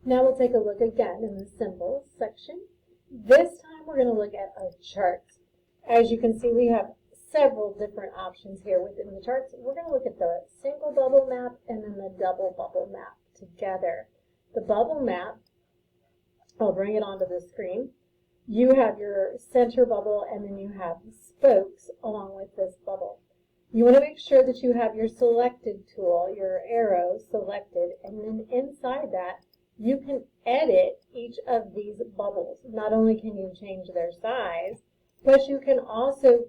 Now we'll take a look again in the symbols section. This time we're going to look at our charts. As you can see, we have several different options here within the charts. We're going to look at the single bubble map and then the double bubble map together. The bubble map, I'll bring it onto the screen. You have your center bubble and then you have spokes along with this bubble. You want to make sure that you have your selected tool, your arrow selected, and then inside that you can edit each of these bubbles. Not only can you change their size, but you can also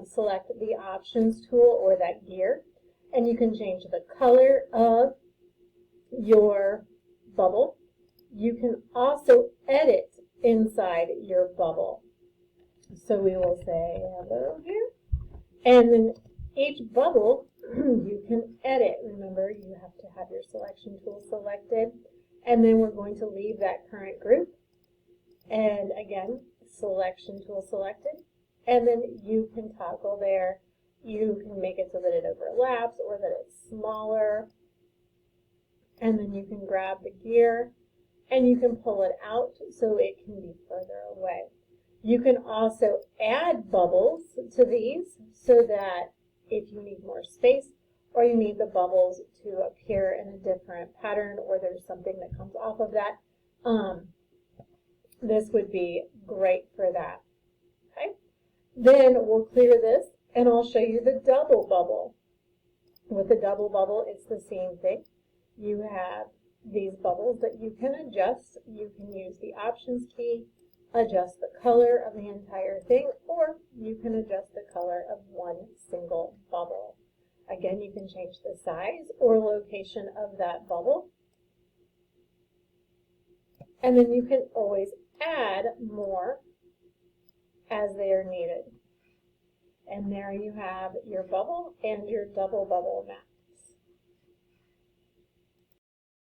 select the options tool or that gear, and you can change the color of your bubble. You can also edit inside your bubble. So we will say hello here, and then each bubble you can edit. Remember, you have to have your selection tool selected, and then we're going to leave that current group, and again, selection tool selected, and then you can toggle there. You can make it so that it overlaps or that it's smaller, and then you can grab the gear and you can pull it out so it can be further away. You can also add bubbles to these so that if you need more space or you need the bubbles to appear in a different pattern or there's something that comes off of that, this would be great for that. Okay? Then we'll clear this and I'll show you the double bubble. With the double bubble, it's the same thing. You have these bubbles that you can adjust. You can use the options key, adjust the color of the entire thing, or you can adjust the color of one single bubble. Again, you can change the size or location of that bubble. And then you can always add more as they are needed. And there you have your bubble and your double bubble map.